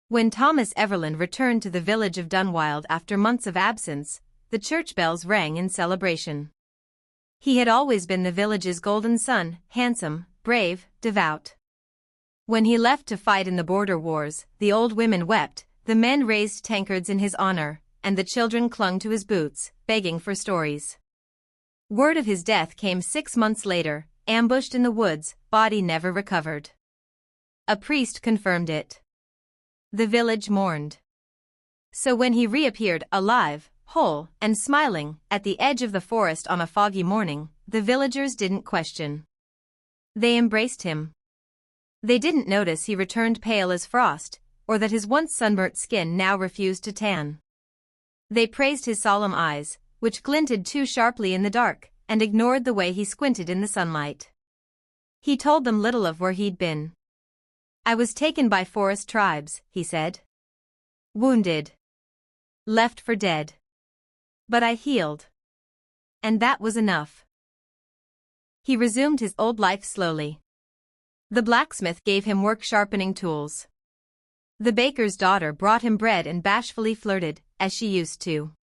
When Thomas Everlyn returned to the village of Dunwilde after months of absence, the church bells rang in celebration. He had always been the village's golden son, handsome, brave, devout. When he left to fight in the border wars, the old women wept, the men raised tankards in his honor, and the children clung to his boots, begging for stories. Word of his death came 6 months later, ambushed in the woods, body never recovered. A priest confirmed it. The village mourned. So when he reappeared, alive, whole, and smiling, at the edge of the forest on a foggy morning, the villagers didn't question. They embraced him. They didn't notice he returned pale as frost, or that his once sunburnt skin now refused to tan. They praised his solemn eyes, which glinted too sharply in the dark, and ignored the way he squinted in the sunlight. He told them little of where he'd been. "I was taken by forest tribes," he said. "Wounded. Left for dead. But I healed. And that was enough." He resumed his old life slowly. The blacksmith gave him work-sharpening tools. The baker's daughter brought him bread and bashfully flirted, as she used to.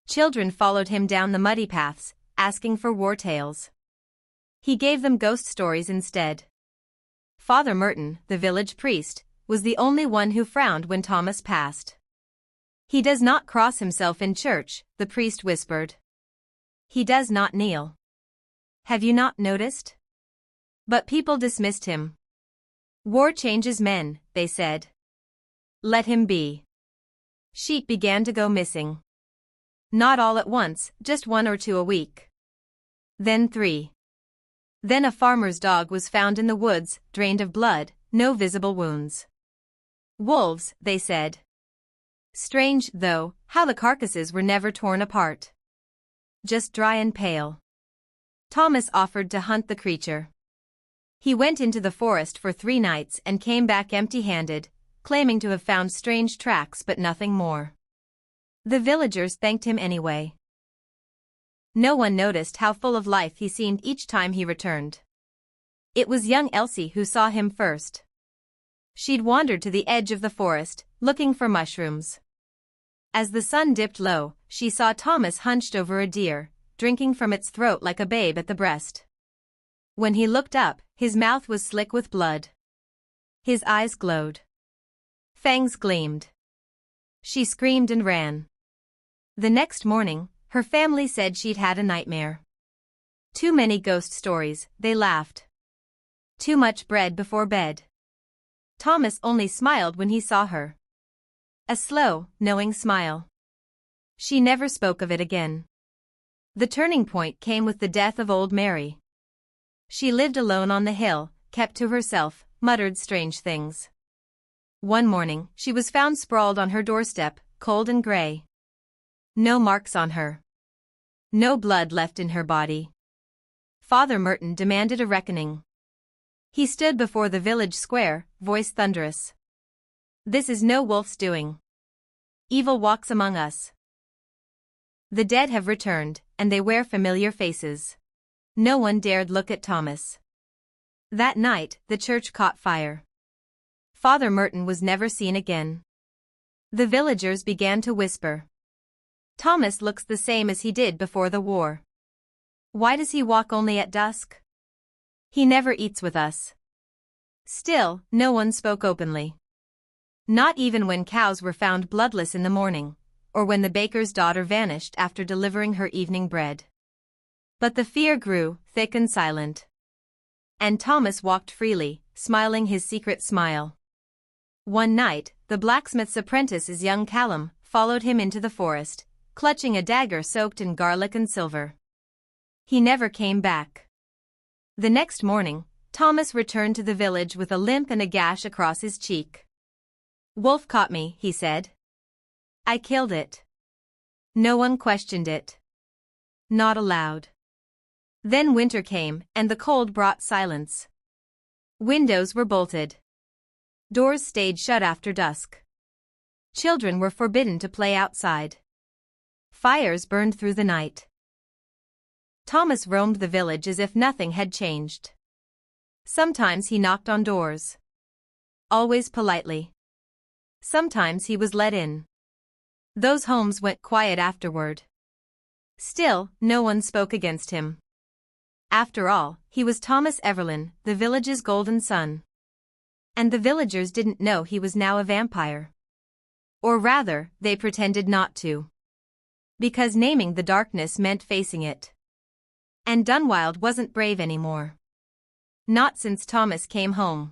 Children followed him down the muddy paths, asking for war tales. He gave them ghost stories instead. Father Merton, the village priest, was the only one who frowned when Thomas passed. "He does not cross himself in church," the priest whispered. "He does not kneel. Have you not noticed?" But people dismissed him. "War changes men," they said. "Let him be." Sheep began to go missing. Not all at once, just 1 or 2 a week. Then 3. Then a farmer's dog was found in the woods, drained of blood, no visible wounds. "Wolves," they said. Strange, though, how the carcasses were never torn apart. Just dry and pale. Thomas offered to hunt the creature. He went into the forest for 3 nights and came back empty-handed, claiming to have found strange tracks but nothing more. The villagers thanked him anyway. No one noticed how full of life he seemed each time he returned. It was young Elsie who saw him first. She'd wandered to the edge of the forest, looking for mushrooms. As the sun dipped low, she saw Thomas hunched over a deer, drinking from its throat like a babe at the breast. When he looked up, his mouth was slick with blood. His eyes glowed. Fangs gleamed. She screamed and ran. The next morning, her family said she'd had a nightmare. Too many ghost stories, they laughed. Too much bread before bed. Thomas only smiled when he saw her. A slow, knowing smile. She never spoke of it again. The turning point came with the death of old Mary. She lived alone on the hill, kept to herself, muttered strange things. One morning, she was found sprawled on her doorstep, cold and gray. No marks on her. No blood left in her body. Father Merton demanded a reckoning. He stood before the village square, voice thunderous. "This is no wolf's doing. Evil walks among us. The dead have returned, and they wear familiar faces." No one dared look at Thomas. That night, the church caught fire. Father Merton was never seen again. The villagers began to whisper. "Thomas looks the same as he did before the war. Why does he walk only at dusk? He never eats with us." Still, no one spoke openly. Not even when cows were found bloodless in the morning, or when the baker's daughter vanished after delivering her evening bread. But the fear grew, thick and silent. And Thomas walked freely, smiling his secret smile. One night, the blacksmith's apprentice's young Callum followed him into the forest, clutching a dagger soaked in garlic and silver. He never came back. The next morning, Thomas returned to the village with a limp and a gash across his cheek. "Wolf caught me," he said. "I killed it." No one questioned it. Not aloud. Then winter came, and the cold brought silence. Windows were bolted. Doors stayed shut after dusk. Children were forbidden to play outside. Fires burned through the night. Thomas roamed the village as if nothing had changed. Sometimes he knocked on doors. Always politely. Sometimes he was let in. Those homes went quiet afterward. Still, no one spoke against him. After all, he was Thomas Everlyn, the village's golden son. And the villagers didn't know he was now a vampire. Or rather, they pretended not to. Because naming the darkness meant facing it. And Dunwilde wasn't brave anymore. Not since Thomas came home.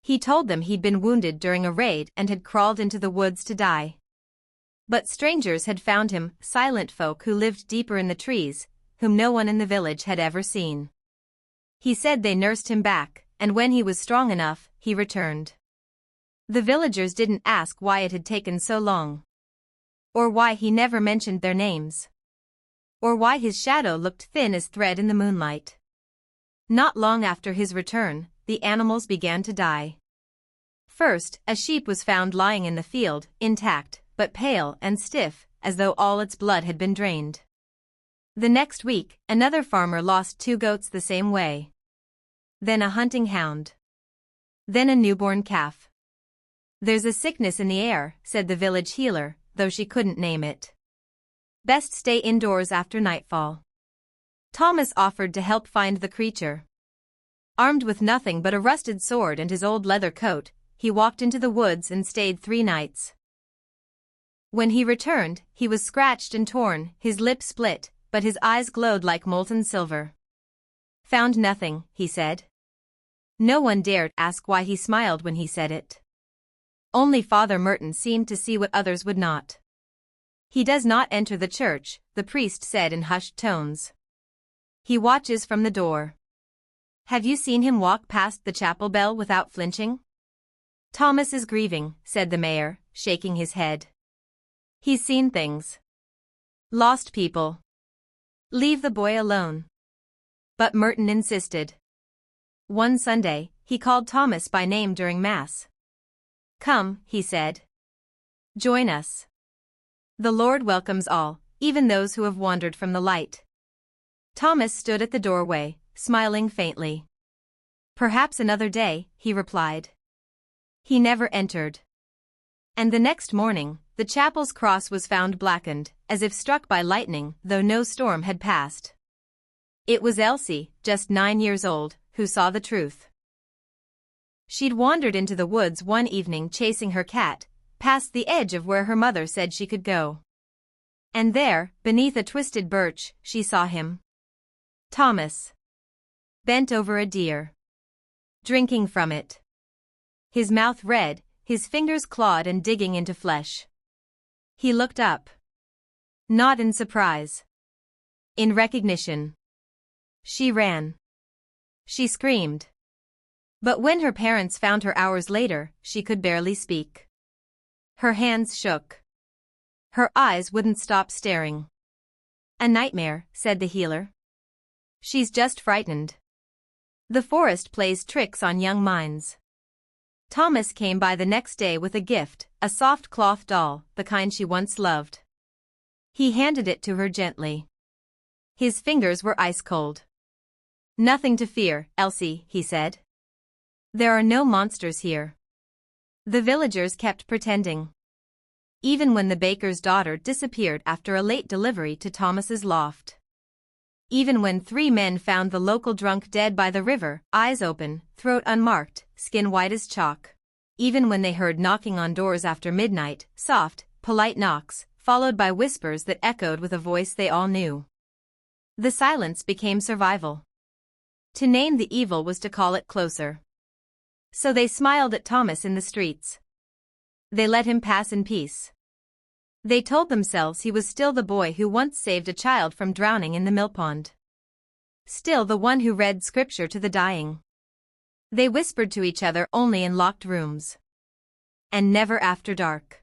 He told them he'd been wounded during a raid and had crawled into the woods to die. But strangers had found him, silent folk who lived deeper in the trees, whom no one in the village had ever seen. He said they nursed him back, and when he was strong enough, he returned. The villagers didn't ask why it had taken so long. Or why he never mentioned their names. Or why his shadow looked thin as thread in the moonlight. Not long after his return, the animals began to die. First, a sheep was found lying in the field, intact, but pale and stiff, as though all its blood had been drained. The next week, another farmer lost 2 goats the same way. Then a hunting hound. Then a newborn calf. "There's a sickness in the air," said the village healer, though she couldn't name it. "Best stay indoors after nightfall." Thomas offered to help find the creature. Armed with nothing but a rusted sword and his old leather coat, he walked into the woods and stayed 3 nights. When he returned, he was scratched and torn, his lip split, but his eyes glowed like molten silver. "Found nothing," he said. No one dared ask why he smiled when he said it. Only Father Merton seemed to see what others would not. "He does not enter the church," the priest said in hushed tones. "He watches from the door." "Have you seen him walk past the chapel bell without flinching?" "Thomas is grieving," said the mayor, shaking his head. "He's seen things. Lost people. Leave the boy alone." But Merton insisted. One Sunday, he called Thomas by name during Mass. "Come," he said. "Join us. The Lord welcomes all, even those who have wandered from the light." Thomas stood at the doorway, smiling faintly. "Perhaps another day," he replied. He never entered. And the next morning, the chapel's cross was found blackened, as if struck by lightning, though no storm had passed. It was Elsie, just 9 years old, who saw the truth. She'd wandered into the woods one evening chasing her cat, past the edge of where her mother said she could go. And there, beneath a twisted birch, she saw him. Thomas. Bent over a deer. Drinking from it. His mouth red, his fingers clawed and digging into flesh. He looked up. Not in surprise. In recognition. She ran. She screamed. But when her parents found her hours later, she could barely speak. Her hands shook. Her eyes wouldn't stop staring. "A nightmare," said the healer. She's just frightened. The forest plays tricks on young minds. Thomas came by the next day with a gift, a soft cloth doll, the kind she once loved. He handed it to her gently. His fingers were ice cold. "Nothing to fear, Elsie," he said. "There are no monsters here." The villagers kept pretending. Even when the baker's daughter disappeared after a late delivery to Thomas's loft. Even when 3 men found the local drunk dead by the river, eyes open, throat unmarked, skin white as chalk. Even when they heard knocking on doors after midnight, soft, polite knocks, followed by whispers that echoed with a voice they all knew. The silence became survival. To name the evil was to call it closer. So they smiled at Thomas in the streets. They let him pass in peace. They told themselves he was still the boy who once saved a child from drowning in the millpond. Still the one who read scripture to the dying. They whispered to each other only in locked rooms. And never after dark.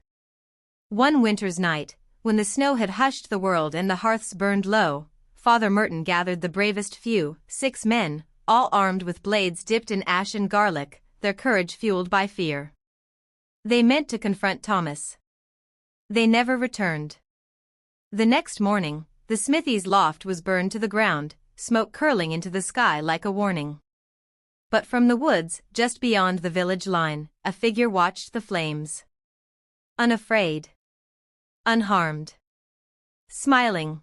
One winter's night, when the snow had hushed the world and the hearths burned low, Father Merton gathered the bravest few, 6 men, all armed with blades dipped in ash and garlic, their courage fueled by fear. They meant to confront Thomas. They never returned. The next morning, the smithy's loft was burned to the ground, smoke curling into the sky like a warning. But from the woods, just beyond the village line, a figure watched the flames. Unafraid. Unharmed. Smiling.